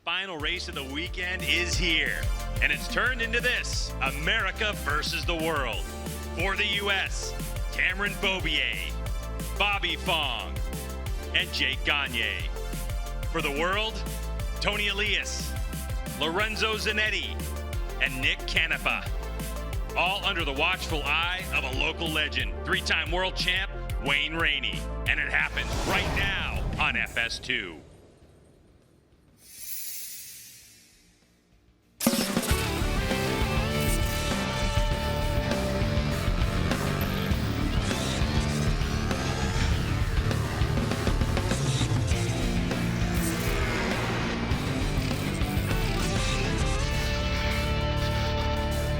final race of the weekend is here, and it's turned into this: America versus the world. For the U.S., Cameron Beaubier, Bobby Fong, and Jake Gagne. For the world, Tony Elias, Lorenzo Zanetti, and Nick Canepa. All under the watchful eye of a local legend, three-time world champ, Wayne Rainey. And it happens right now on FS2.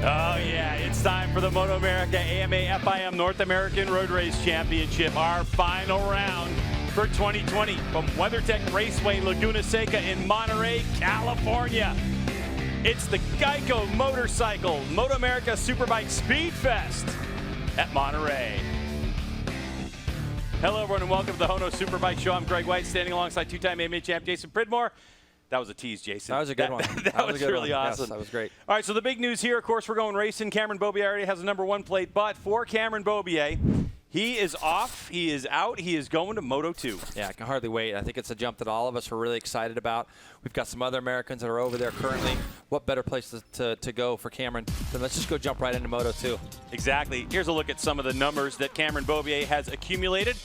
Oh yeah, it's time for the MotoAmerica AMA FIM North American Road Race Championship, our final round for 2020 from WeatherTech Raceway Laguna Seca in Monterey, California. It's the Geico Motorcycle MotoAmerica Superbike Speed Fest at Monterey. Hello everyone and welcome to the HONOS Superbike Show. I'm Greg White, standing alongside two-time AMA champ Jason Pridmore. That was a tease, Jason. That was a good one. That was really awesome. Yes, that was great. All right, so the big news here, of course, we're going racing. Cameron Beaubier already has a #1 plate, but for Cameron Beaubier, he is off, he is out, he is going to Moto2. Yeah, I can hardly wait. I think it's a jump that all of us are really excited about. We've got some other Americans that are over there currently. What better place to go for Cameron than let's just go jump right into Moto2. Exactly. Here's a look at some of the numbers that Cameron Beaubier has accumulated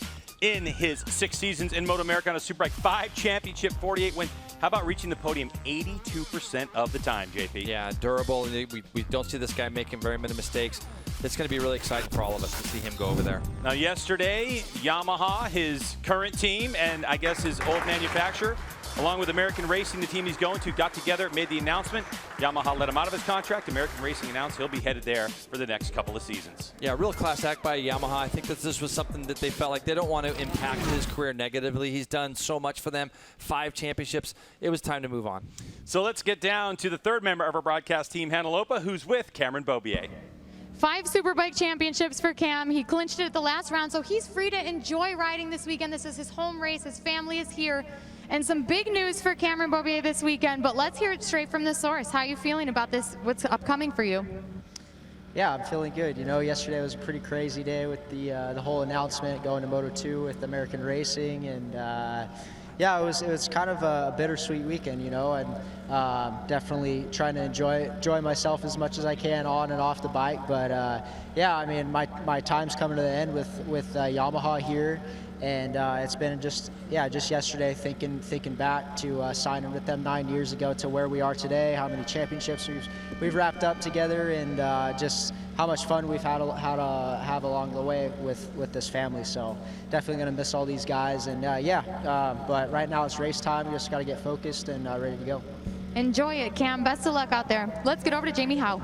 in his 6 seasons in MotoAmerica on a Superbike. 5 championship, 48 wins. How about reaching the podium 82% of the time, JP? Yeah, durable. We don't see this guy making very many mistakes. It's going to be really exciting for all of us to see him go over there. Now, yesterday, Yamaha, his current team, and I guess his old manufacturer, along with American Racing, the team he's going to, got together, made the announcement. Yamaha let him out of his contract. American Racing announced he'll be headed there for the next couple of seasons. Yeah, real class act by Yamaha. I think that this was something that they felt like they don't want to impact his career negatively. He's done so much for them, 5 championships. It was time to move on. So let's get down to the third member of our broadcast team, Hannah Lopa, who's with Cameron Beaubier. 5 Superbike championships for Cam. He clinched it at the last round, so he's free to enjoy riding this weekend. This is his home race. His family is here. And some big news for Cameron Beaubier this weekend, but let's hear it straight from the source. How are you feeling about this? What's upcoming for you? Yeah, I'm feeling good. You know, yesterday was a pretty crazy day with the whole announcement going to Moto2 with American Racing, and yeah, it was kind of a bittersweet weekend, you know, and definitely trying to enjoy myself as much as I can on and off the bike. But yeah, I mean, my time's coming to the end with Yamaha here. And it's been just yesterday thinking back to signing with them 9 years ago to where we are today, how many championships we've wrapped up together, and just how much fun we've had have along the way with this family. So definitely going to miss all these guys, and but right now it's race time. We just got to get focused and ready to go. Enjoy it, Cam. Best of luck out there. Let's get over to Jamie Howe.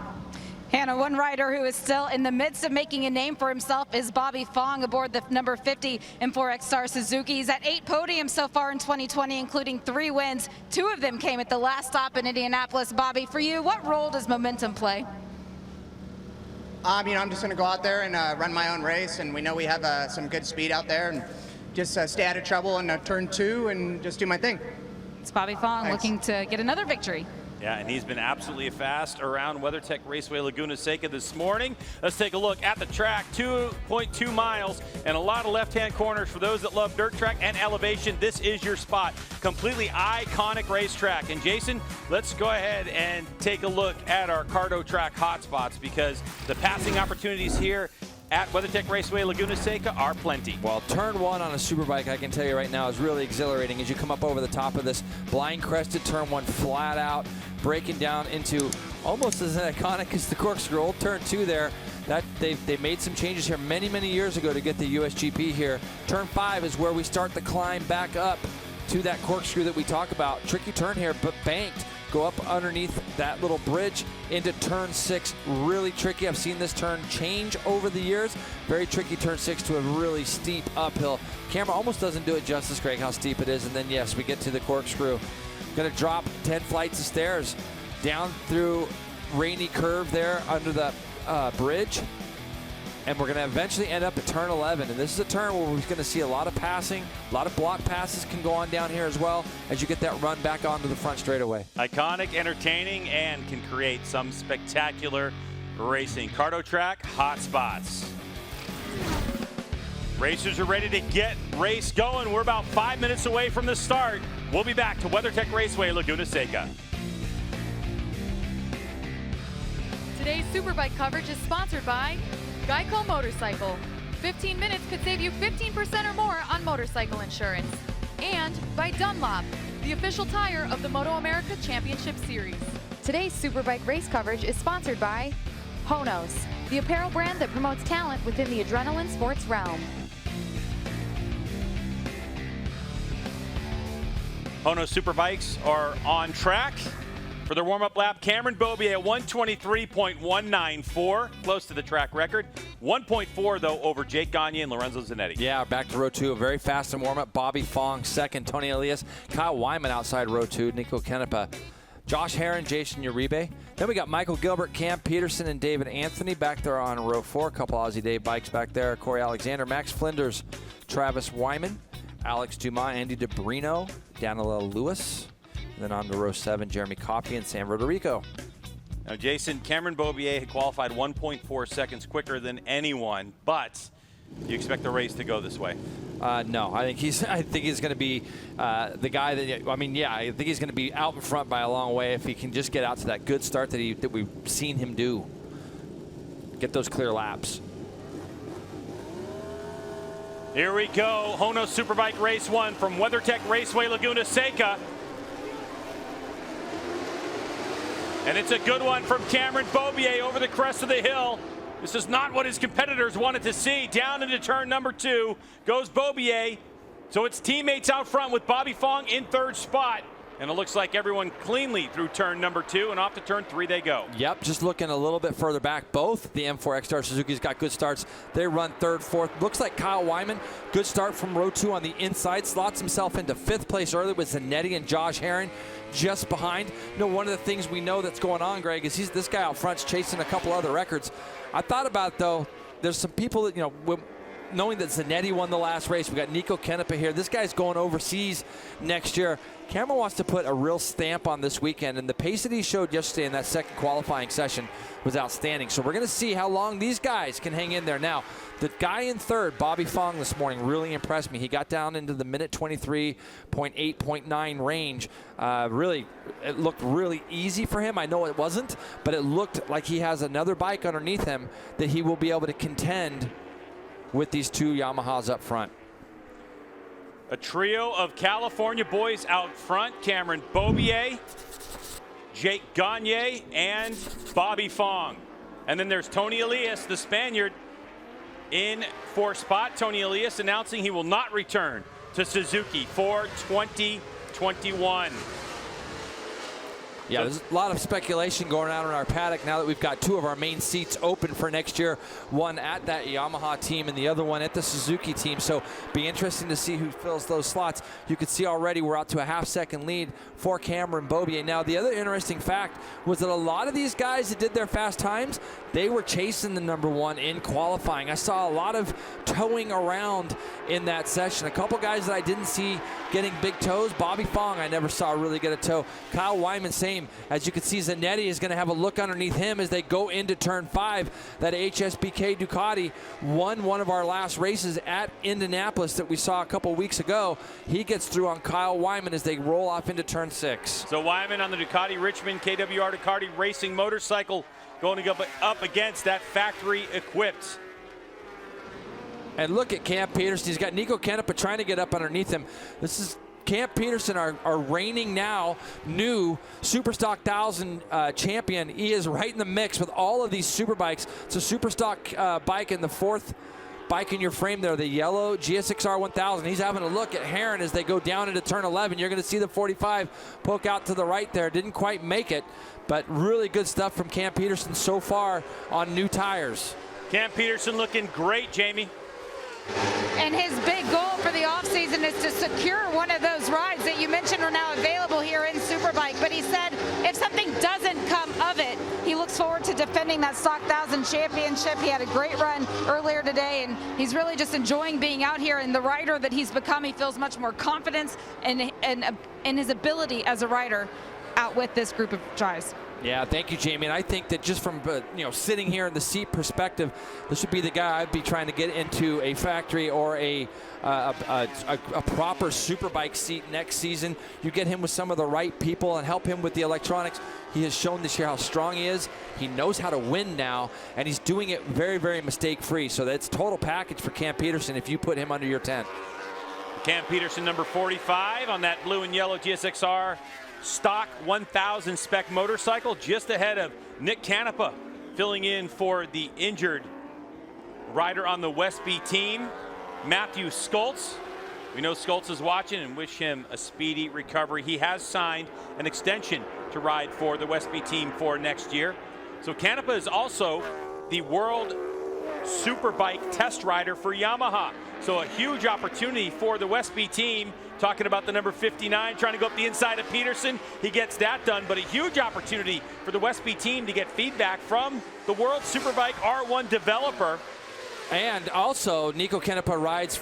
Hannah, one rider who is still in the midst of making a name for himself is Bobby Fong aboard the number 50 in 4X Star Suzuki. He's at 8 podiums so far in 2020, including 3 wins. 2 of them came at the last stop in Indianapolis. Bobby, for you, what role does momentum play? I'm just going to go out there and run my own race, and we know we have some good speed out there, and just stay out of trouble in turn 2 and just do my thing. It's Bobby Fong looking to get another victory. Yeah, and he's been absolutely fast around WeatherTech Raceway Laguna Seca this morning. Let's take a look at the track. 2.2 miles and a lot of left-hand corners for those that love dirt track and elevation. This is your spot. Completely iconic racetrack. And Jason, let's go ahead and take a look at our Cardo track hotspots, because the passing opportunities here at WeatherTech Raceway Laguna Seca are plenty. Well, turn 1 on a Superbike, I can tell you right now, is really exhilarating as you come up over the top of this blind crested turn 1 flat out, breaking down into almost as iconic as the corkscrew. Old turn 2 there. That they made some changes here many years ago to get the USGP here. Turn 5 is where we start the climb back up to that corkscrew that we talk about. Tricky turn here, but banked. Go up underneath that little bridge into turn 6. Really tricky. I've seen this turn change over the years. Very tricky turn 6 to a really steep uphill. Camera almost doesn't do it justice, Greg, how steep it is. And then, yes, we get to the corkscrew. Going to drop 10 flights of stairs down through rainy curve there under the bridge. And we're going to eventually end up at turn 11. And this is a turn where we're going to see a lot of passing. A lot of block passes can go on down here as well as you get that run back onto the front straightaway. Iconic, entertaining, and can create some spectacular racing. Cardo track, hot spots. Racers are ready to get race going. We're about 5 minutes away from the start. We'll be back to WeatherTech Raceway Laguna Seca. Today's Superbike coverage is sponsored by Geico Motorcycle. 15 minutes could save you 15% or more on motorcycle insurance. And by Dunlop, the official tire of the MotoAmerica Championship Series. Today's Superbike race coverage is sponsored by HONOS, the apparel brand that promotes talent within the adrenaline sports realm. HONOS Superbikes are on track for their warm-up lap. Cameron Beaubier at 123.194, close to the track record. 1.4, though, over Jake Gagne and Lorenzo Zanetti. Yeah, back to row 2, a very fast in warm-up. Bobby Fong second, Tony Elias, Kyle Wyman outside row 2, Nico Kenepa, Josh Herron, Jason Uribe. Then we got Michael Gilbert, Cam Peterson, and David Anthony back there on row 4. A couple Aussie Day bikes back there. Corey Alexander, Max Flinders, Travis Wyman, Alex Dumas, Andy DeBrino, Danilo Lewis. And then on to row 7, Jeremy Coffey and Sam Roderico. Now, Jason, Cameron Beaubier had qualified 1.4 seconds quicker than anyone, but you expect the race to go this way? No, I think he's going to be the guy that, I think he's going to be out in front by a long way if he can just get out to that good start that we've seen him do. Get those clear laps. Here we go, HONOS Superbike Race 1 from WeatherTech Raceway Laguna Seca. And it's a good one from Cameron Beaubier over the crest of the hill. This is not what his competitors wanted to see. Down into turn number 2 goes Beaubier. So it's teammates out front with Bobby Fong in third spot. And it looks like everyone cleanly through turn number 2, and off to turn 3 they go. Yep, just looking a little bit further back. Both the M4 X-Star Suzuki's got good starts. They run third, fourth. Looks like Kyle Wyman, good start from row 2 on the inside. Slots himself into 5th place early with Zanetti and Josh Herron just behind. You know, one of the things we know that's going on, Greg, is this guy out front's chasing a couple other records. I thought about it, though, there's some people that, knowing that Zanetti won the last race, we got Nico Kenepa here. This guy's going overseas next year. Cameron wants to put a real stamp on this weekend, and the pace that he showed yesterday in that second qualifying session was outstanding. So we're going to see how long these guys can hang in there. Now, the guy in third, Bobby Fong, this morning really impressed me. He got down into the minute 23.8.9 range. Really, it looked really easy for him. I know it wasn't, but it looked like he has another bike underneath him that he will be able to contend with these two Yamahas up front. A trio of California boys out front: Cameron Beaubier, Jake Gagne, and Bobby Fong. And then there's Tony Elias, the Spaniard, in fourth spot. Tony Elias announcing he will not return to Suzuki for 2021. Yeah, there's a lot of speculation going on in our paddock now that we've got 2 of our main seats open for next year. One at that Yamaha team and the other one at the Suzuki team. So be interesting to see who fills those slots. You can see already we're out to a half-second lead for Cameron Beaubier. Now, the other interesting fact was that a lot of these guys that did their fast times, they were chasing the number 1 in qualifying. I saw a lot of towing around in that session. A couple guys that I didn't see getting big tows. Bobby Fong, I never saw really get a tow. Kyle Wyman, same. As you can see, Zanetti is going to have a look underneath him as they go into turn 5. That HSBK Ducati won one of our last races at Indianapolis that we saw a couple weeks ago. He gets through on Kyle Wyman as they roll off into turn 6. So Wyman on the Ducati Richmond KWR Ducati Racing motorcycle going to go up against that factory equipped. And look at Cam Peterson. He's got Nico Kenepa trying to get up underneath him. This is Cam Peterson, our reigning now new Superstock 1000 champion. He is right in the mix with all of these Superbikes. It's a Superstock bike in the 4th bike in your frame there, the yellow GSXR 1000. He's having a look at Herron as they go down into turn 11. You're going to see the 45 poke out to the right there. Didn't quite make it, but really good stuff from Cam Peterson so far on new tires. Cam Peterson looking great, Jamie. And his big goal for the offseason is to secure one of those rides that you mentioned are now available here in Superbike. But he said if something doesn't come of it, he looks forward to defending that Stock 1000 championship. He had a great run earlier today, and he's really just enjoying being out here. And the rider that he's become, he feels much more confidence in his ability as a rider out with this group of guys. Yeah, thank you, Jamie. And I think that just from sitting here in the seat perspective, this would be the guy I'd be trying to get into a factory or a proper Superbike seat next season. You get him with some of the right people and help him with the electronics. He has shown this year how strong he is. He knows how to win now, and he's doing it very, very mistake-free. So that's total package for Cam Peterson if you put him under your tent. Cam Peterson, number 45 on that blue and yellow GSXR Stock 1000 spec motorcycle, just ahead of Nick Canepa, filling in for the injured rider on the Westby team, Matthew Skoltz. We know Skoltz is watching and wish him a speedy recovery. He has signed an extension to ride for the Westby team for next year. So Canepa is also the World Superbike test rider for Yamaha. So a huge opportunity for the Westby team. Talking about the number 59, trying to go up the inside of Peterson. He gets that done, but a huge opportunity for the Westby team to get feedback from the World Superbike R1 developer. And also, Nico Canepa rides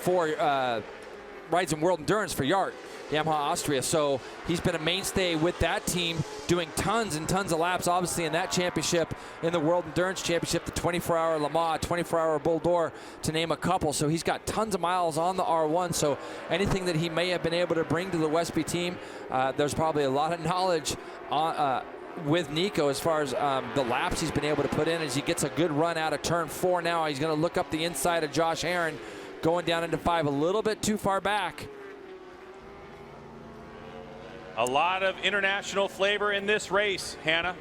in World Endurance for Yart, Yamaha Austria. So he's been a mainstay with that team, doing tons and tons of laps, obviously, in that championship, in the World Endurance Championship, the 24-hour Le Mans, 24-hour Bull d'Or, to name a couple. So he's got tons of miles on the R1. So anything that he may have been able to bring to the Westby team, there's probably a lot of knowledge with Nico as far as the laps he's been able to put in as he gets a good run out of turn 4 now. He's going to look up the inside of Josh Herron, going down into 5 a little bit too far back. A lot of international flavor in this race, Hannah.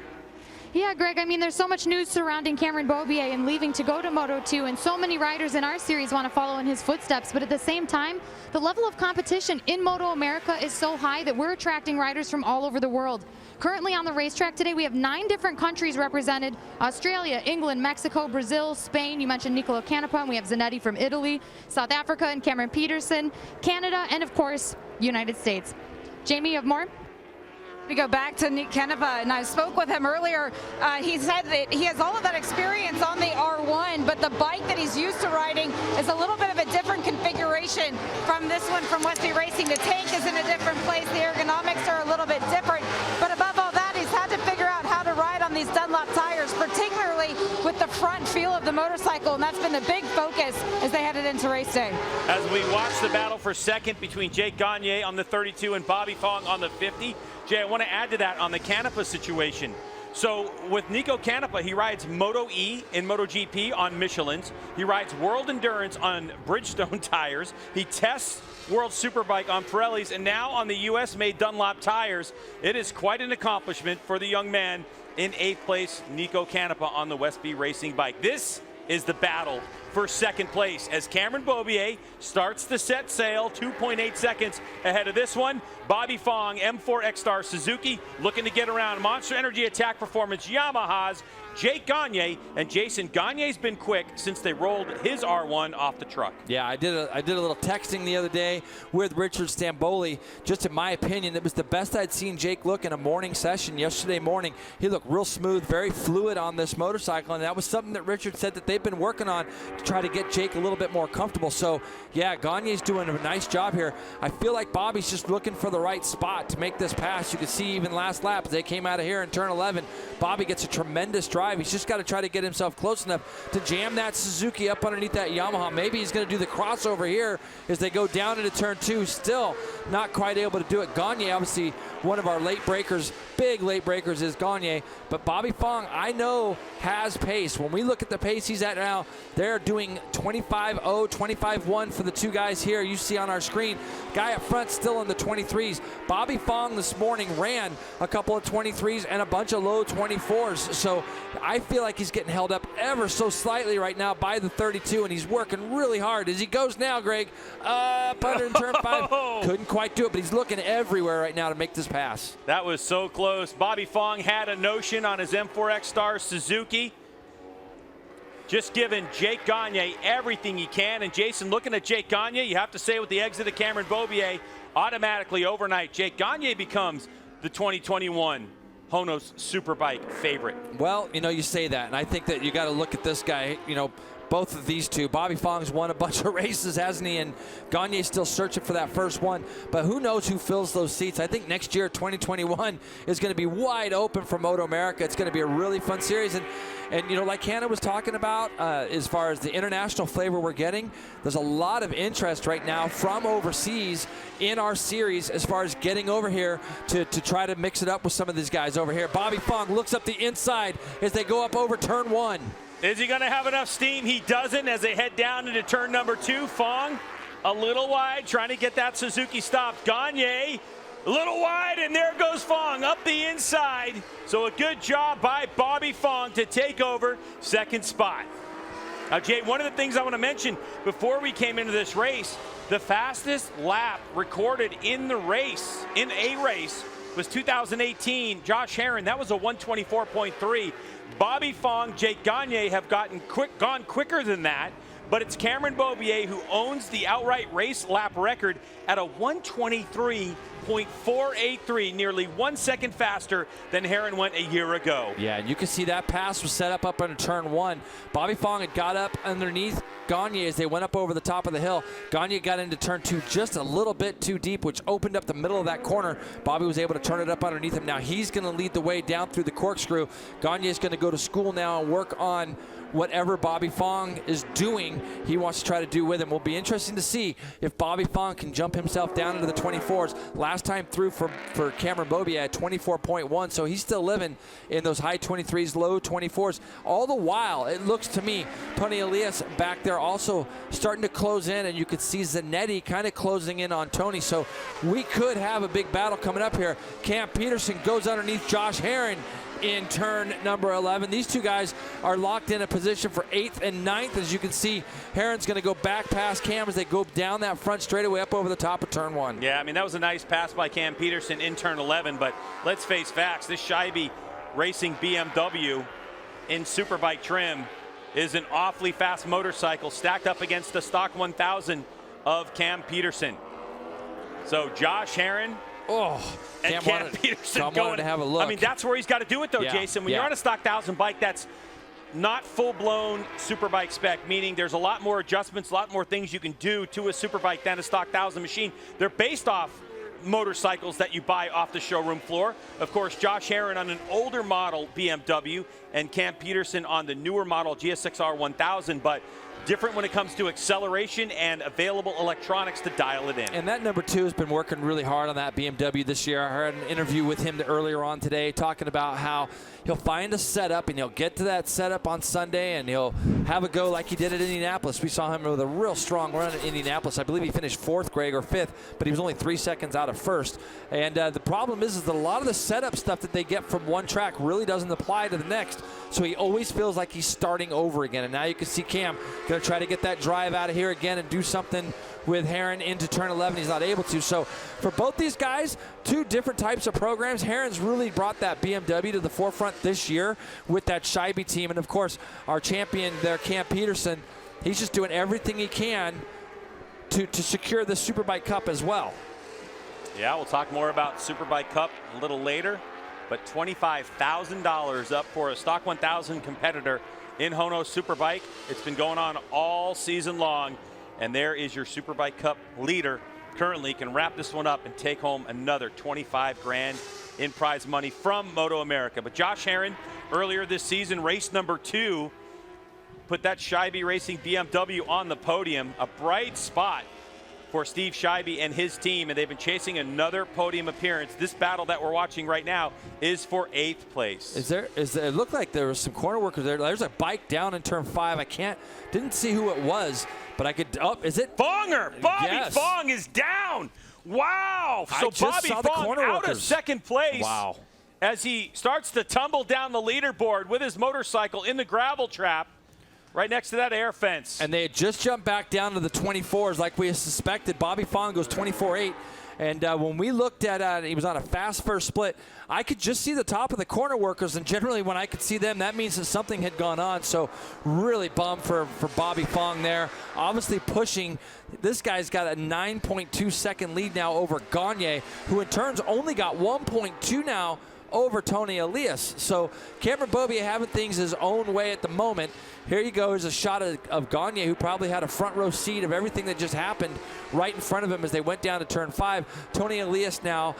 Yeah, Greg, I mean, there's so much news surrounding Cameron Beaubier and leaving to go to Moto2, and so many riders in our series want to follow in his footsteps. But at the same time, the level of competition in MotoAmerica is so high that we're attracting riders from all over the world. Currently on the racetrack today, we have 9 different countries represented: Australia, England, Mexico, Brazil, Spain. You mentioned Nicola Canepa, and we have Zanetti from Italy, South Africa and Cameron Peterson, Canada, and of course, United States. Jamie, you have more? We go back to Nick Canepa, and I spoke with him earlier. He said that he has all of that experience on the R1, but the bike that he's used to riding is a little bit of a different configuration from this one from Westby Racing. The tank is in a different place. The ergonomics are a little bit different. But above all that, he's had to figure out how to ride on these Dunlop tires, particularly with the front feel of the motorcycle, and that's been the big focus as they headed into race day. As we watch the battle for second between Jake Gagne on the 32 and Bobby Fong on the 50, Jay, I want to add to that on the Canepa situation. So with Nico Canepa, he rides Moto E in MotoGP on Michelin's. He rides World Endurance on Bridgestone tires. He tests World Superbike on Pirelli's, and now on the US-made Dunlop tires. It is quite an accomplishment for the young man in 8th place, Nico Canepa on the Westby Racing bike. This is the battle for second place as Cameron Beaubier starts to set sail, 2.8 seconds ahead of this one. Bobby Fong, M4 X-Star Suzuki, looking to get around Monster Energy Attack Performance Yamaha's Jake Gagne, and Jason Gagne's been quick since they rolled his R1 off the truck. Yeah, I did a little texting the other day with Richard Stamboli. Just in my opinion, it was the best I'd seen Jake look in a morning session yesterday morning. He looked real smooth, very fluid on this motorcycle, and that was something that Richard said that they've been working on to try to get Jake a little bit more comfortable. So, yeah, Gagne's doing a nice job here. I feel like Bobby's just looking for the right spot to make this pass. You could see even last lap, as they came out of here in turn 11, Bobby gets a tremendous drive. He's just got to try to get himself close enough to jam that Suzuki up underneath that Yamaha. Maybe he's going to do the crossover here as they go down into turn 2. Still not quite able to do it. Gagne, obviously one of our late breakers, big late breakers is Gagne. But Bobby Fong, I know, has pace. When we look at the pace he's at now, they're doing 25.0, 25.1 for the two guys here you see on our screen. Guy up front still in the 23s. Bobby Fong this morning ran a couple of 23s and a bunch of low 24s. So I feel like he's getting held up ever so slightly right now by the 32, and he's working really hard as he goes now, Greg. Up under in turn 5. Couldn't quite do it, but he's looking everywhere right now to make this pass. That was so close. Bobby Fong had a notion on his M4X Star Suzuki. Just giving Jake Gagne everything he can. And Jason, looking at Jake Gagne, you have to say with the exit of Cameron Beaubier, automatically overnight, Jake Gagne becomes the 2021 HONOS Superbike favorite. Well, you know, you say that, and I think that you got to look at this guy, you know, both of these two. Bobby Fong's won a bunch of races, hasn't he? And Gagne's still searching for that first one. But who knows who fills those seats? I think next year, 2021, is going to be wide open for MotoAmerica. It's going to be a really fun series. And you know, like Hannah was talking about, as far as the international flavor we're getting, there's a lot of interest right now from overseas in our series as far as getting over here to try to mix it up with some of these guys over here. Bobby Fong looks up the inside as they go up over turn 1. Is he going to have enough steam? He doesn't as they head down into turn number 2. Fong a little wide, trying to get that Suzuki stopped. Gagne a little wide, and there goes Fong up the inside. So a good job by Bobby Fong to take over second spot. Now, Jay, one of the things I want to mention before we came into this race, the fastest lap recorded in the race, in a race, was 2018. Josh Herrin, that was a 124.3. Bobby Fong, Jake Gagne have gone quicker than that, but it's Cameron Beaubier who owns the outright race lap record at a 123.483, nearly 1 second faster than Herrin went a year ago. Yeah, and you can see that pass was set up under turn 1. Bobby Fong had got up underneath Gagne as they went up over the top of the hill. Gagne got into turn 2 just a little bit too deep, which opened up the middle of that corner. Bobby was able to turn it up underneath him. Now he's going to lead the way down through the corkscrew. Gagne is going to go to school now and work on whatever Bobby Fong is doing, he wants to try to do with him. Will be interesting to see if Bobby Fong can jump himself down into the 24s. Last time through for Cameron Beaubier at 24.1, so he's still living in those high 23s, low 24s. All the while, it looks to me, Tony Elias back there also starting to close in, and you could see Zanetti kind of closing in on Tony, so we could have a big battle coming up here. Cam Peterson goes underneath Josh Herrin in turn number 11. These two guys are locked in a position for 8th and 9th. As you can see, Herrin's going to go back past Cam as they go down that front straightaway up over the top of turn 1. Yeah, I mean, that was a nice pass by Cam Peterson in turn 11, but let's face facts. This Scheibe Racing BMW in Superbike trim is an awfully fast motorcycle stacked up against the stock 1000 of Cam Peterson. So Josh Herrin, and Cam Peterson going to have a look. I mean, that's where he's got to do it, though, Yeah, Jason. When you're on a stock 1000 bike, that's not full-blown Superbike spec, meaning there's a lot more adjustments, a lot more things you can do to a Superbike than a stock 1000 machine. They're based off motorcycles that you buy off the showroom floor. Of course, Josh Herrin on an older model BMW and Cam Peterson on the newer model GSX-R 1000, but different when it comes to acceleration and available electronics to dial it in. And that number 2 has been working really hard on that BMW this year. I heard an interview with him earlier on today talking about how he'll find a setup and he'll get to that setup on Sunday and he'll have a go like he did at Indianapolis. We saw him with a real strong run at Indianapolis. I believe he finished 4th, Greg, or 5th, but he was only 3 seconds out of 1st. And the problem is that a lot of the setup stuff that they get from one track really doesn't apply to the next. So he always feels like he's starting over again. And now you can see Cam going to try to get that drive out of here again and do something with Herrin into turn 11. He's not able to. So for both these guys, 2 different types of programs. Herrin's really brought that BMW to the forefront this year with that Scheibe team. And of course, our champion there, Cam Peterson, he's just doing everything he can to secure the Superbike Cup as well. Yeah, we'll talk more about Superbike Cup a little later, but $25,000 up for a stock 1000 competitor in HONOS Superbike. It's been going on all season long, and there is your Superbike Cup leader. Currently can wrap this one up and take home another 25 grand in prize money from MotoAmerica. But Josh Herrin, earlier this season, race number 2, put that Scheibe Racing BMW on the podium. A bright spot for Steve Scheibe and his team, and they've been chasing another podium appearance. This battle that we're watching right now is for 8th place. It looked like there was some corner workers there. There's a bike down in turn 5. Didn't see who it was, but I could, is it? Fonger! Bobby Yes. Fong is down! Wow! So Bobby Fong out of 2nd place. Wow. As he starts to tumble down the leaderboard with his motorcycle in the gravel trap right next to that air fence. And they had just jumped back down to the 24s like we suspected. Bobby Fong goes 24.8. And when we looked at he was on a fast first split, I could just see the top of the corner workers. And generally when I could see them, that means that something had gone on. So really bummed for Bobby Fong there. Obviously pushing. This guy's got a 9.2 second lead now over Gagne, who in turns only got 1.2 now over Tony Elias. So Cameron Beaubier having things his own way at the moment. Here you go, here's a shot of Gagne, who probably had a front row seat of everything that just happened right in front of him as they went down to turn 5. Tony Elias now,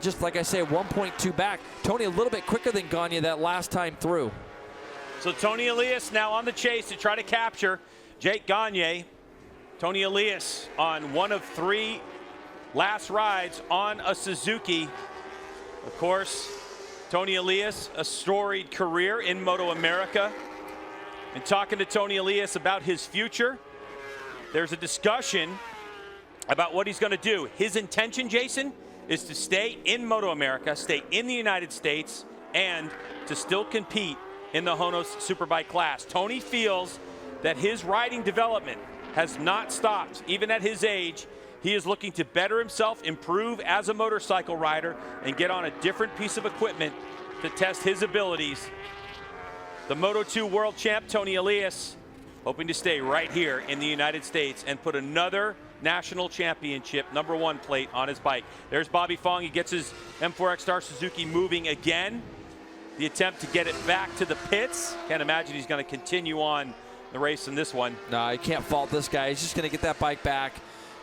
just like I say, 1.2 back. Tony a little bit quicker than Gagne that last time through. So Tony Elias now on the chase to try to capture Jake Gagne. Tony Elias on one of 3 last rides on a Suzuki. Of course, Tony Elias, a storied career in MotoAmerica. And talking to Tony Elias about his future, there's a discussion about what he's going to do. His intention, Jason, is to stay in MotoAmerica, stay in the United States, and to still compete in the HONOS Superbike class. Tony feels that his riding development has not stopped, even at his age. He is looking to better himself, improve as a motorcycle rider, and get on a different piece of equipment to test his abilities. The Moto2 world champ, Tony Elias, hoping to stay right here in the United States and put another national championship #1 plate on his bike. There's Bobby Fong. He gets his M4X Star Suzuki moving again. The attempt to get it back to the pits. Can't imagine he's going to continue on the race in this one. No, you can't fault this guy. He's just going to get that bike back,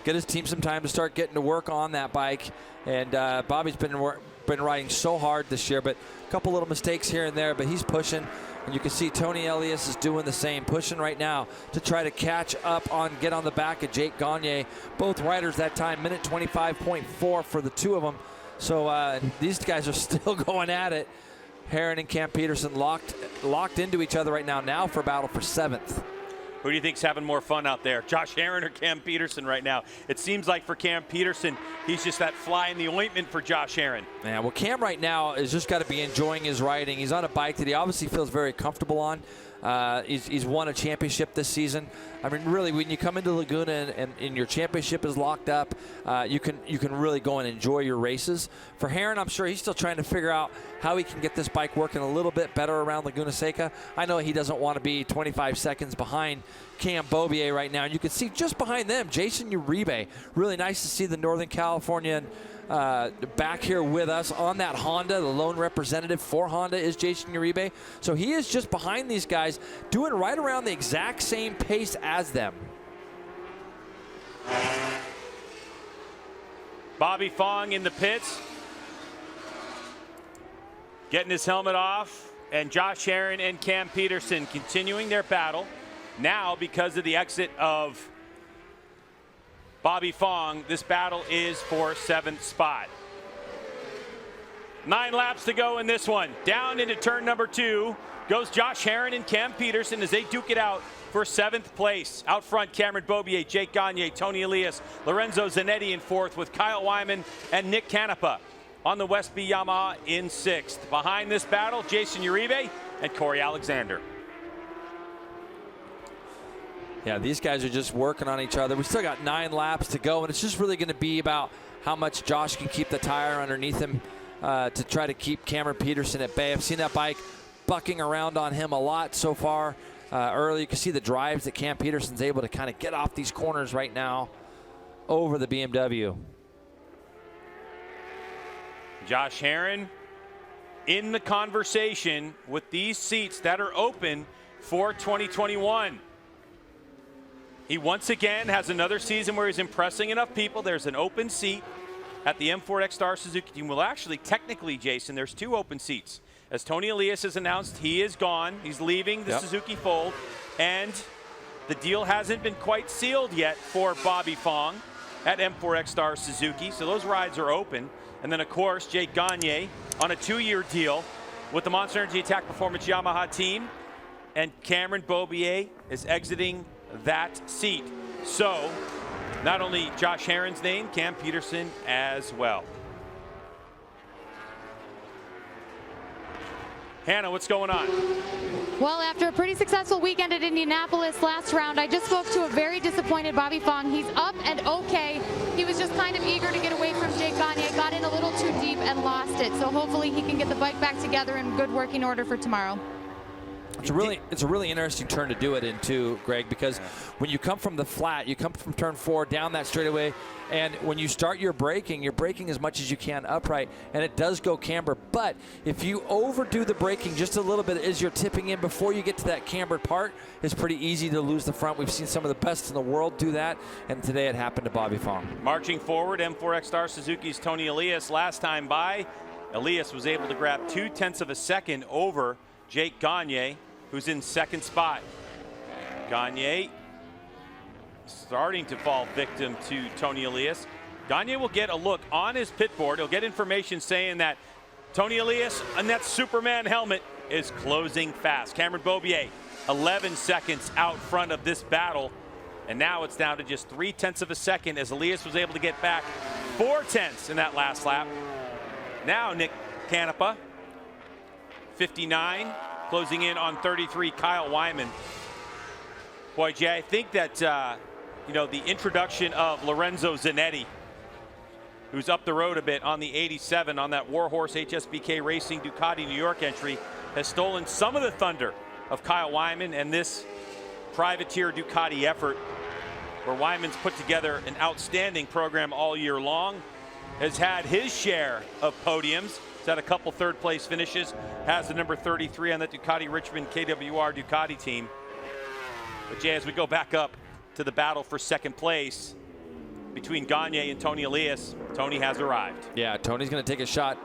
get his team some time to start getting to work on that bike. And Bobby's been riding so hard this year, but a couple little mistakes here and there, but he's pushing. And you can see Tony Elias is doing the same, pushing right now to try to catch up on, get on the back of Jake Gagne. Both riders that time, minute 25.4 for the 2 of them. So these guys are still going at it. Herrin and Cam Peterson locked into each other right now for a battle for 7th. Who do you think's having more fun out there, Josh Herrin or Cam Peterson right now? It seems like for Cam Peterson, he's just that fly in the ointment for Josh Herrin. Yeah, well, Cam right now has just got to be enjoying his riding. He's on a bike that he obviously feels very comfortable on. He's won a championship this season. I mean, really, when you come into Laguna and your championship is locked up, you can really go and enjoy your races. For Herrin, I'm sure he's still trying to figure out how he can get this bike working a little bit better around Laguna Seca. I know he doesn't want to be 25 seconds behind Cam Beaubier right now. And you can see just behind them, Jason Uribe. Really nice to see the Northern Californian back here with us on that Honda. The lone representative for Honda is Jason Uribe. So he is just behind these guys, doing right around the exact same pace as them. Bobby Fong in the pits, getting his helmet off, and Josh Herrin and Cam Peterson continuing their battle. Now, because of the exit of Bobby Fong, this battle is for 7th spot. 9 laps to go in this one. Down into turn #2 goes Josh Herrin and Cam Peterson as they duke it out for 7th place. Out front, Cameron Beaubier, Jake Gagne, Tony Elias, Lorenzo Zanetti in 4th with Kyle Wyman and Nick Canepa on the Westby Yamaha in 6th. Behind this battle, Jason Uribe and Corey Alexander. Yeah, these guys are just working on each other. We still got 9 laps to go, and it's just really going to be about how much Josh can keep the tire underneath him to try to keep Cameron Peterson at bay. I've seen that bike bucking around on him a lot so far early. You can see the drives that Cam Peterson's able to kind of get off these corners right now over the BMW. Josh Herrin in the conversation with these seats that are open for 2021. He once again has another season where he's impressing enough people. There's an open seat at the M4X Star Suzuki team. Well, actually, technically, Jason, there's 2 open seats. As Tony Elias has announced, he is gone. He's leaving the Suzuki fold. And the deal hasn't been quite sealed yet for Bobby Fong at M4X Star Suzuki. So those rides are open. And then, of course, Jake Gagne on a 2-year deal with the Monster Energy Attack Performance Yamaha team. And Cameron Beaubier is exiting that seat. So not only Josh Herrin's name, Cam Peterson as well. Hannah, what's going on? Well, after a pretty successful weekend at Indianapolis last round, I just spoke to a very disappointed Bobby Fong. He's up and okay. He was just kind of eager to get away from Jake Gagne, got in a little too deep and lost it. So hopefully he can get the bike back together in good working order for tomorrow. It's a really interesting turn to do it into, Greg, because when you come from the flat, you come from turn 4 down that straightaway, and when you start you're braking as much as you can upright, and it does go camber. But if you overdo the braking just a little bit as you're tipping in before you get to that cambered part, it's pretty easy to lose the front. We've seen some of the best in the world do that, and today it happened to Bobby Fong. Marching forward, M4X Star Suzuki's Tony Elias. Last time by, Elias was able to grab 0.2 of a second over Jake Gagne, who's in second spot. Gagne starting to fall victim to Tony Elias. Gagne will get a look on his pit board. He'll get information saying that Tony Elias and that Superman helmet is closing fast. Cameron Beaubier, 11 seconds out front of this battle. And now it's down to just 0.3 of a second as Elias was able to get back 0.4 in that last lap. Now Nick Canepa, 59. Closing in on 33, Kyle Wyman. Boy, Jay, I think that, the introduction of Lorenzo Zanetti, who's up the road a bit on the 87 on that Warhorse HSBK Racing Ducati New York entry, has stolen some of the thunder of Kyle Wyman and this privateer Ducati effort, where Wyman's put together an outstanding program all year long, has had his share of podiums, had a couple third-place finishes, has the number 33 on the Ducati Richmond KWR Ducati team. But Jay, as we go back up to the battle for second place between Gagne and Tony Elias, Tony has arrived. Yeah, Tony's going to take a shot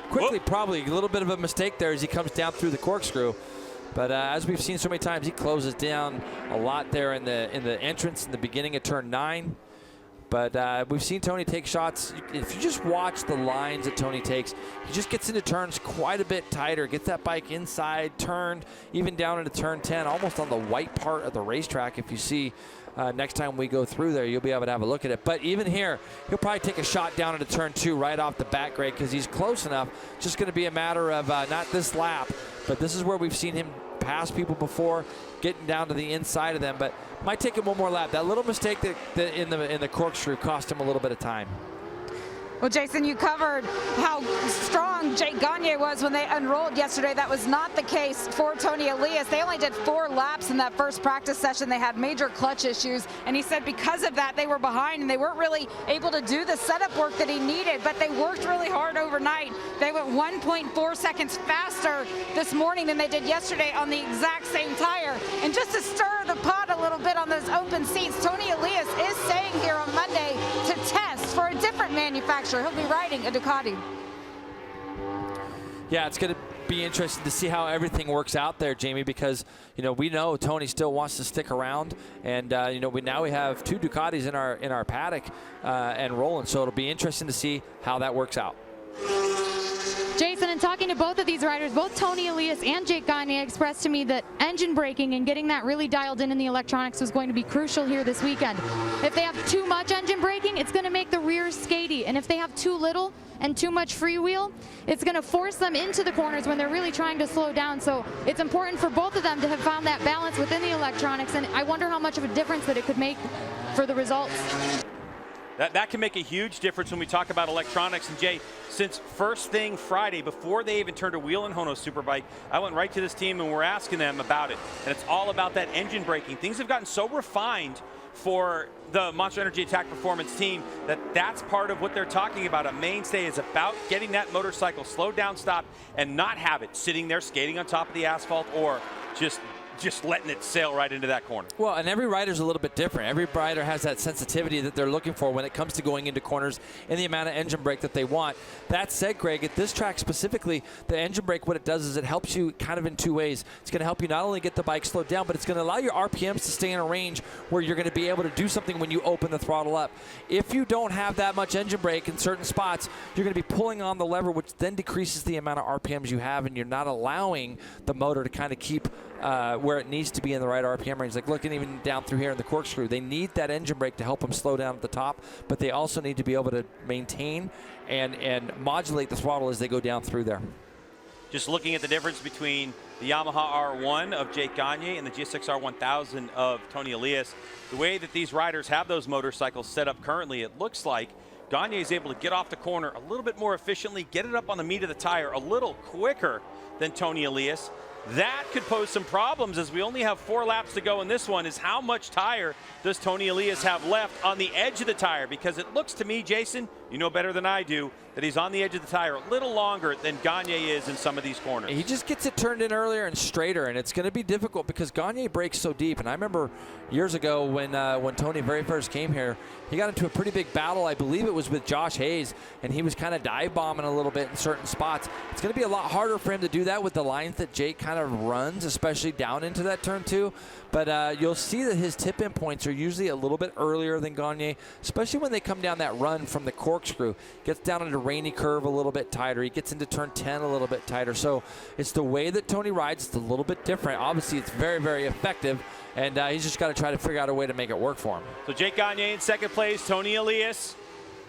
quickly. Whoop. Probably a little bit of a mistake there as he comes down through the corkscrew. But as we've seen so many times, he closes down a lot there in the entrance in the beginning of turn 9. But we've seen Tony take shots. If you just watch the lines that Tony takes, he just gets into turns quite a bit tighter, gets that bike inside, turned, even down into turn 10, almost on the white part of the racetrack. If you see next time we go through there, you'll be able to have a look at it. But even here, he'll probably take a shot down into turn 2 right off the bat, Greg, because he's close enough. Just going to be a matter of not this lap, but this is where we've seen him pass people before, getting down to the inside of them, but might take him one more lap. That little mistake that in the corkscrew cost him a little bit of time. Well, Jason, you covered how strong Jake Gagne was when they unrolled yesterday. That was not the case for Tony Elias. They only did 4 laps in that first practice session. They had major clutch issues, and he said because of that, they were behind and they weren't really able to do the setup work that he needed, but they worked really hard overnight. They went 1.4 seconds faster this morning than they did yesterday on the exact same tire. And just to stir the pot a little bit on those open seats, Tony Elias is saying here on Monday to test for a different manufacturer. He'll be riding a Ducati. Yeah, it's going to be interesting to see how everything works out there, Jamie, because we know Tony still wants to stick around, and we have 2 Ducatis in our paddock and rolling, so it'll be interesting to see how that works out. Jason, in talking to both of these riders, both Tony Elias and Jake Gagne expressed to me that engine braking and getting that really dialed in the electronics was going to be crucial here this weekend. If they have too much engine braking, it's going to make the rears skatey, and if they have too little and too much freewheel, it's going to force them into the corners when they're really trying to slow down. So it's important for both of them to have found that balance within the electronics, and I wonder how much of a difference that it could make for the results. That can make a huge difference when we talk about electronics. And Jay, since first thing Friday, before they even turned a wheel in HONOS Superbike, I went right to this team and we're asking them about it. And it's all about that engine braking. Things have gotten so refined for the Monster Energy Attack Performance team that's part of what they're talking about. A mainstay is about getting that motorcycle slowed down, stopped, and not have it sitting there skating on top of the asphalt or just letting it sail right into that corner. Well, and every rider's a little bit different. Every rider has that sensitivity that they're looking for when it comes to going into corners and the amount of engine brake that they want. That said, Greg, at this track specifically, the engine brake, what it does is it helps you kind of in 2 ways. It's going to help you not only get the bike slowed down, but it's going to allow your RPMs to stay in a range where you're going to be able to do something when you open the throttle up. If you don't have that much engine brake in certain spots, you're going to be pulling on the lever, which then decreases the amount of RPMs you have, and you're not allowing the motor to kind of keep where it needs to be in the right RPM range. Like looking even down through here in the corkscrew, they need that engine brake to help them slow down at the top, but they also need to be able to maintain and modulate the throttle as they go down through there. Just looking at the difference between the Yamaha R1 of Jake Gagne and the GSX R1000 of Tony Elias, the way that these riders have those motorcycles set up currently, it looks like Gagne is able to get off the corner a little bit more efficiently, get it up on the meat of the tire a little quicker than Tony Elias. That could pose some problems as we only have 4 laps to go in this one. Is how much tire does Tony Elias have left on the edge of the tire? Because it looks to me, Jason, you know better than I do, that he's on the edge of the tire a little longer than Gagne is in some of these corners. He just gets it turned in earlier and straighter, and it's going to be difficult because Gagne breaks so deep. And I remember years ago when Tony very first came here, he got into a pretty big battle. I believe it was with Josh Hayes, and he was kind of dive bombing a little bit in certain spots. It's going to be a lot harder for him to do that with the lines that Jake kind of runs, especially down into that turn 2. But you'll see that his tip-in points are usually a little bit earlier than Gagne, especially when they come down that run from the corkscrew. Gets down into Rainy Curve a little bit tighter. He gets into turn 10 a little bit tighter. So it's the way that Tony rides. It's a little bit different. Obviously, it's very, very effective, and he's just got to try to figure out a way to make it work for him. So Jake Gagne in second place, Tony Elias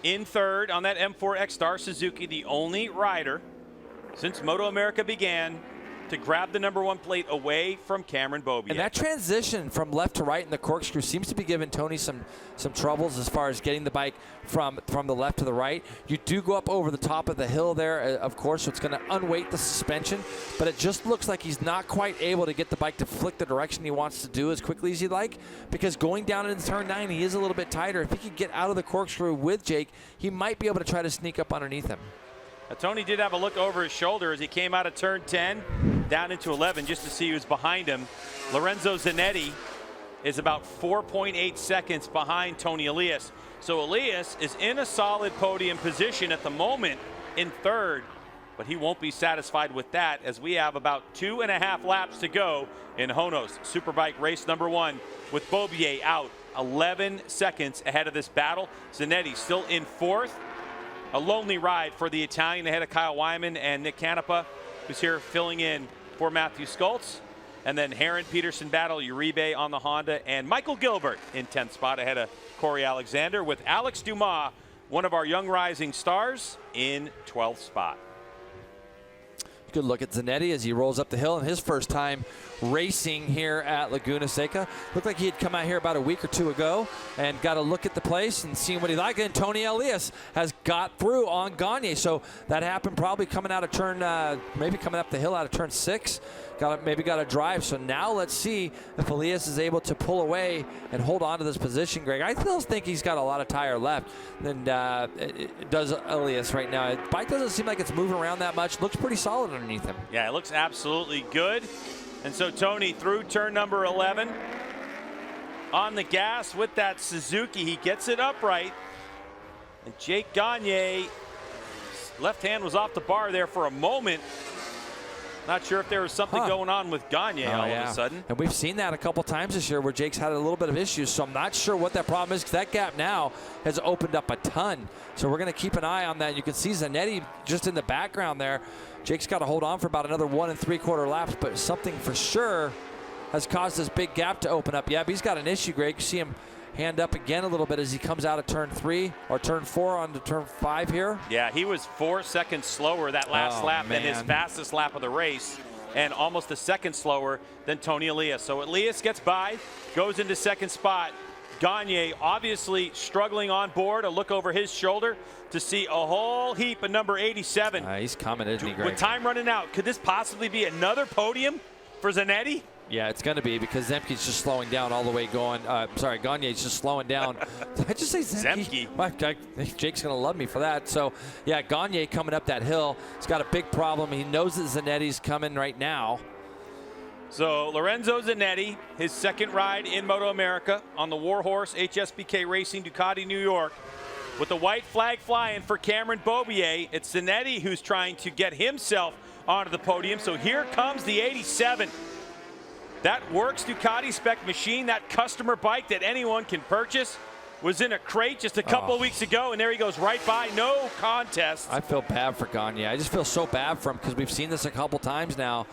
in third on that M4 X-Star Suzuki, the only rider since MotoAmerica began to grab the #1 plate away from Cameron Beaubier. And that transition from left to right in the corkscrew seems to be giving Tony some troubles as far as getting the bike from the left to the right. You do go up over the top of the hill there, of course, so it's going to unweight the suspension, but it just looks like he's not quite able to get the bike to flick the direction he wants to do as quickly as he'd like, because going down into turn 9, he is a little bit tighter. If he could get out of the corkscrew with Jake, he might be able to try to sneak up underneath him. Tony did have a look over his shoulder as he came out of turn 10 down into 11 just to see who's behind him. Lorenzo Zanetti is about 4.8 seconds behind Tony Elias. So Elias is in a solid podium position at the moment in third, but he won't be satisfied with that as we have about 2.5 laps to go in HONOS Superbike race #1 with Beaubier out 11 seconds ahead of this battle. Zanetti still in fourth. A lonely ride for the Italian ahead of Kyle Wyman and Nick Canepa, who's here filling in for Matthew Skultz. And then Heron, Peterson battle, Uribe on the Honda, and Michael Gilbert in 10th spot ahead of Corey Alexander, with Alex Dumas, one of our young rising stars, in 12th spot. Good look at Zanetti as he rolls up the hill in his first time racing here at Laguna Seca. Looked like he had come out here about a week or 2 ago and got a look at the place and seen what he liked. And Tony Elias has got through on Gagne. So that happened probably coming out of turn, maybe coming up the hill out of turn 6. Maybe got a drive. So now let's see if Elias is able to pull away and hold on to this position, Greg. I still think he's got a lot of tire left than it does Elias right now. The bike doesn't seem like it's moving around that much. Looks pretty solid underneath him. Yeah, it looks absolutely good. And so Tony through turn number 11 on the gas with that Suzuki. He gets it upright. And Jake Gagne, left hand was off the bar there for a moment. Not sure if there was something going on with Gagne all of a sudden. And we've seen that a couple times this year where Jake's had a little bit of issues, so I'm not sure what that problem is, because that gap now has opened up a ton. So we're going to keep an eye on that. You can see Zanetti just in the background there. Jake's got to hold on for about another 1 3/4 laps, but something for sure has caused this big gap to open up. Yeah, but he's got an issue, Greg. You see him hand up again a little bit as he comes out of turn 3 or turn 4 onto turn 5 here. Yeah, he was 4 seconds slower that last lap than his fastest lap of the race, and almost a second slower than Tony Elias. So Elias gets by, goes into second spot. Gagne obviously struggling on board. A look over his shoulder to see a whole heap of number 87. He's coming, isn't he, Greg? With time running out, could this possibly be another podium for Zanetti? Yeah, it's going to be, because Zemke's just slowing down all the way going. Sorry, Gagne's just slowing down. Did I just say Zemke? Jake's going to love me for that. So, yeah, Gagne coming up that hill. He's got a big problem. He knows that Zanetti's coming right now. So Lorenzo Zanetti, his second ride in MotoAmerica on the Warhorse HSBK Racing Ducati New York. With the white flag flying for Cameron Beaubier, it's Zanetti who's trying to get himself onto the podium. So here comes the 87. That Works Ducati spec machine, that customer bike that anyone can purchase, was in a crate just a couple of weeks ago, and there he goes right by, no contest. I feel bad for Gagne. I just feel so bad for him, because we've seen this a couple times now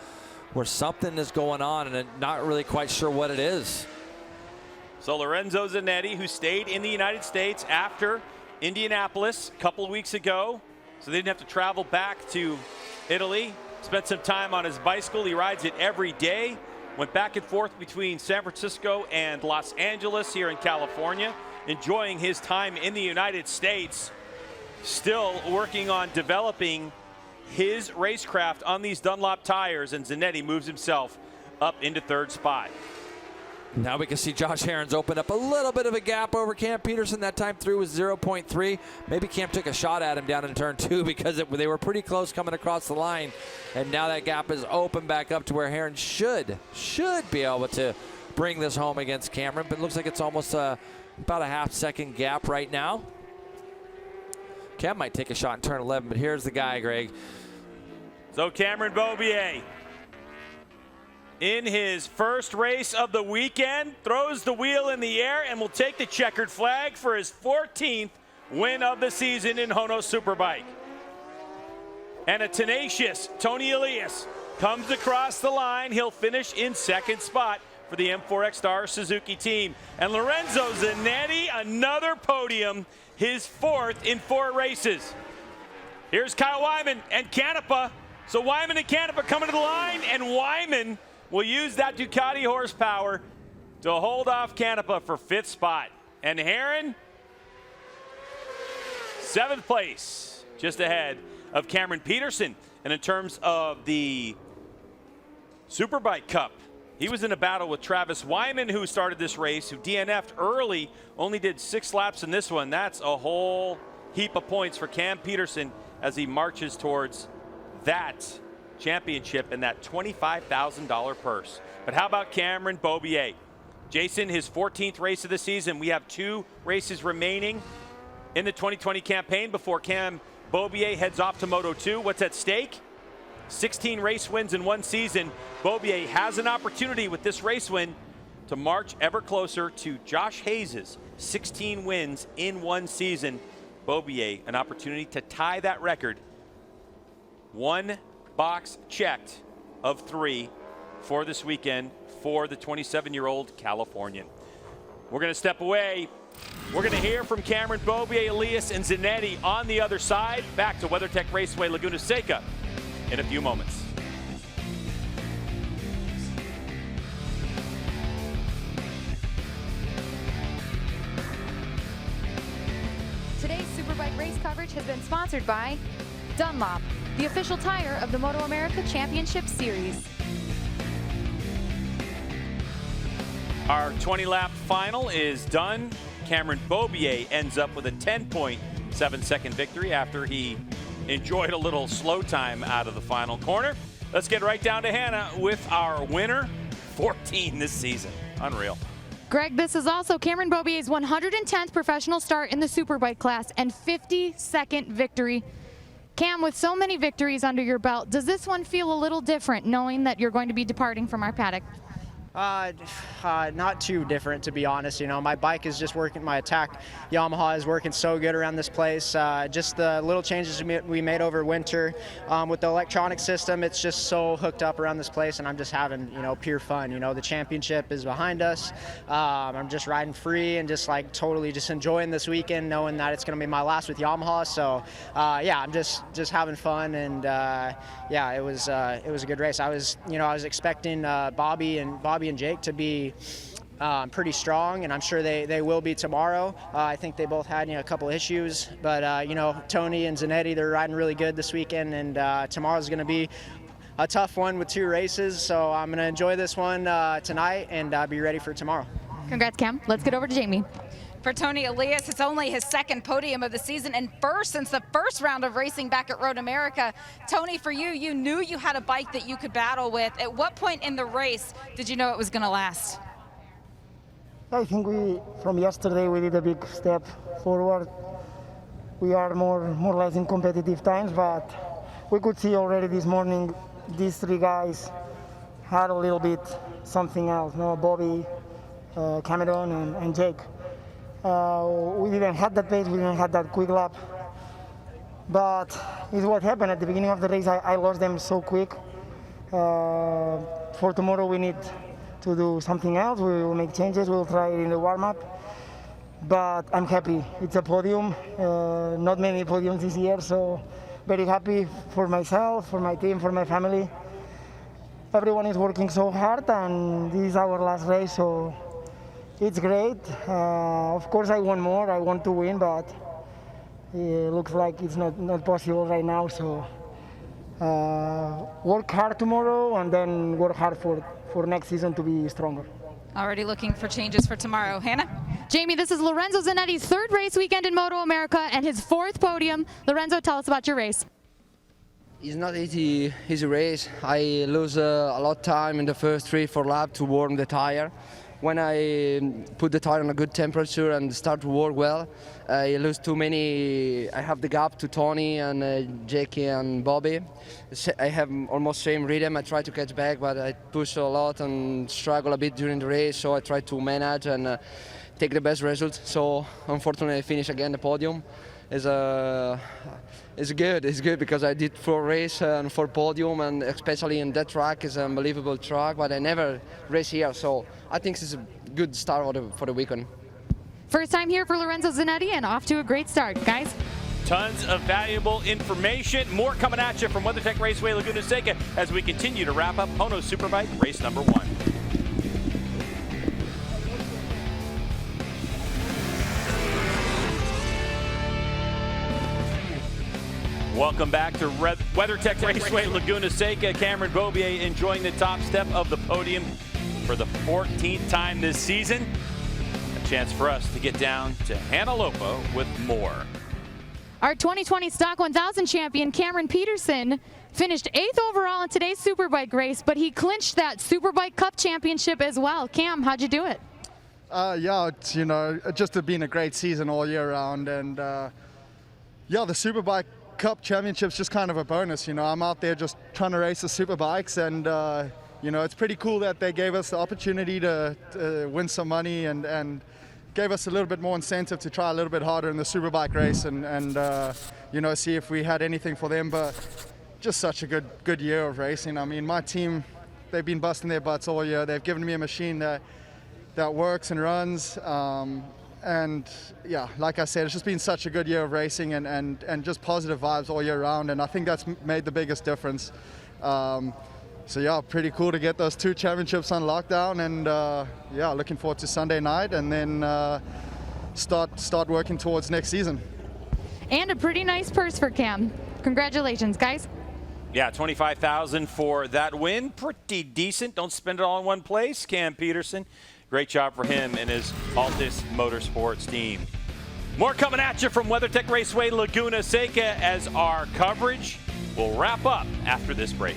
where something is going on and I'm not really quite sure what it is. So Lorenzo Zanetti, who stayed in the United States after Indianapolis a couple of weeks ago, so they didn't have to travel back to Italy, spent some time on his bicycle. He rides it every day. Went back and forth between San Francisco and Los Angeles here in California, enjoying his time in the United States, still working on developing his racecraft on these Dunlop tires, and Zanetti moves himself up into third spot. Now we can see Josh Herron's opened up a little bit of a gap over Cam Peterson. That time through was 0.3. Maybe Cam took a shot at him down in turn 2 because they were pretty close coming across the line. And now that gap is open back up to where Herron should be able to bring this home against Cameron. But it looks like it's almost about a half-second gap right now. Cam might take a shot in turn 11, but here's the guy, Greg. So Cameron Beaubier, in his first race of the weekend, throws the wheel in the air and will take the checkered flag for his 14th win of the season in HONOS Superbike. And a tenacious Tony Elias comes across the line. He'll finish in second spot for the M4X Star Suzuki team. And Lorenzo Zanetti, another podium, his 4th in 4 races. Here's Kyle Wyman and Canepa. So Wyman and Canepa coming to the line, and Wyman will use that Ducati horsepower to hold off Canepa for 5th spot. And Herron, 7th place, just ahead of Cameron Peterson. And in terms of the Superbike Cup, he was in a battle with Travis Wyman, who started this race, who DNF'd early, only did 6 laps in this one. That's a whole heap of points for Cam Peterson as he marches towards that championship and that $25,000 purse. But how about Cameron Beaubier? Jason, his 14th race of the season. We have 2 races remaining in the 2020 campaign before Cam Beaubier heads off to Moto2. What's at stake? 16 race wins in 1 season. Beaubier has an opportunity with this race win to march ever closer to Josh Hayes' 16 wins in 1 season. Beaubier, an opportunity to tie that record. 1 box checked of 3 for this weekend for the 27-year-old Californian. We're going to step away. We're going to hear from Cameron Beaubier, Elias, and Zanetti on the other side. Back to WeatherTech Raceway Laguna Seca in a few moments. Today's Superbike race coverage has been sponsored by Dunlop, the official tire of the MotoAmerica Championship Series. Our 20-lap final is done. Cameron Beaubier ends up with a 10.7-second victory after he enjoyed a little slow time out of the final corner. Let's get right down to Hannah with our winner, 14 this season. Unreal. Greg, this is also Cameron Beaubier's 110th professional start in the Superbike class and 52nd victory. Cam, with so many victories under your belt, does this one feel a little different knowing that you're going to be departing from our paddock? Not too different, to be honest. You know, my bike is just working, my attack Yamaha is working so good around this place. Just the little changes we made over winter with the electronic system, it's just so hooked up around this place, and I'm just having, you know, pure fun. You know, the championship is behind us. I'm just riding free and just like totally just enjoying this weekend, knowing that it's going to be my last with Yamaha. So yeah, I'm just having fun, and yeah, it was a good race. I was expecting Bobby and Jake to be pretty strong, and I'm sure they will be tomorrow. I think they both had a couple issues, but you know, Tony and Zanetti, they're riding really good this weekend, and tomorrow's going to be a tough one with 2 races. So I'm going to enjoy this one tonight and be ready for tomorrow. Congrats, Cam. Let's get over to Jamie. For Tony Elias, it's only his 2nd podium of the season and first since the first round of racing back at Road America. Tony, for you, you knew you had a bike that you could battle with. At what point in the race did you know it was going to last? I think from yesterday, we did a big step forward. We are more or less in competitive times, but we could see already this morning, these 3 guys had a little bit something else, Bobby, Cameron, and Jake. We didn't have that pace, we didn't have that quick lap. But it's what happened at the beginning of the race. I lost them so quick. For tomorrow we need to do something else. We will make changes, we'll try it in the warm-up. But I'm happy. It's a podium, not many podiums this year, so very happy for myself, for my team, for my family. Everyone is working so hard, and this is our last race, so it's great. Of course, I want more. I want to win, but it looks like it's not possible right now. So work hard tomorrow and then work hard for next season to be stronger. Already looking for changes for tomorrow. Hannah? Jamie, this is Lorenzo Zanetti's third race weekend in MotoAmerica and his fourth podium. Lorenzo, tell us about your race. It's not easy race. I lose a lot of time in the first 3-4 laps to warm the tire. When I put the tire on a good temperature and start to work well, I lose too many. I have the gap to Tony and Jackie and Bobby. I have almost same rhythm. I try to catch back, but I push a lot and struggle a bit during the race. So I try to manage and take the best results. So unfortunately, I finish again the podium. It's good because I did 4 races and 4 podium, and especially in that track is an unbelievable track. But I never race here, so I think this is a good start for the weekend. First time here for Lorenzo Zanetti and off to a great start, guys. Tons of valuable information. More coming at you from WeatherTech Raceway Laguna Seca as we continue to wrap up HONOS Superbike race number 1. Welcome back to WeatherTech Raceway Laguna Seca. Cameron Beaubier enjoying the top step of the podium for the 14th time this season. A chance for us to get down to Hannah Lopo with more. Our 2020 Stock 1000 champion, Cameron Peterson, finished 8th overall in today's Superbike race, but he clinched that Superbike Cup championship as well. Cam, how'd you do it? Yeah, it's, you know, just been a great season all year round, and yeah, the Superbike Cup Championship's just kind of a bonus. You know, I'm out there just trying to race the Superbikes, and you know, it's pretty cool that they gave us the opportunity to win some money and gave us a little bit more incentive to try a little bit harder in the Superbike race and you know, see if we had anything for them. But just such a good year of racing. I mean, my team, they've been busting their butts all year. They've given me a machine that works and runs. And yeah, like I said, it's just been such a good year of racing and just positive vibes all year round, and I think that's made the biggest difference. So yeah, pretty cool to get those 2 championships on lockdown, and yeah, looking forward to Sunday night and then start working towards next season. And a pretty nice purse for Cam. Congratulations, guys. Yeah, $25,000 for that win. Pretty decent. Don't spend it all in one place. Cam Peterson. Great job for him and his Altus Motorsports team. More coming at you from WeatherTech Raceway Laguna Seca as our coverage will wrap up after this break.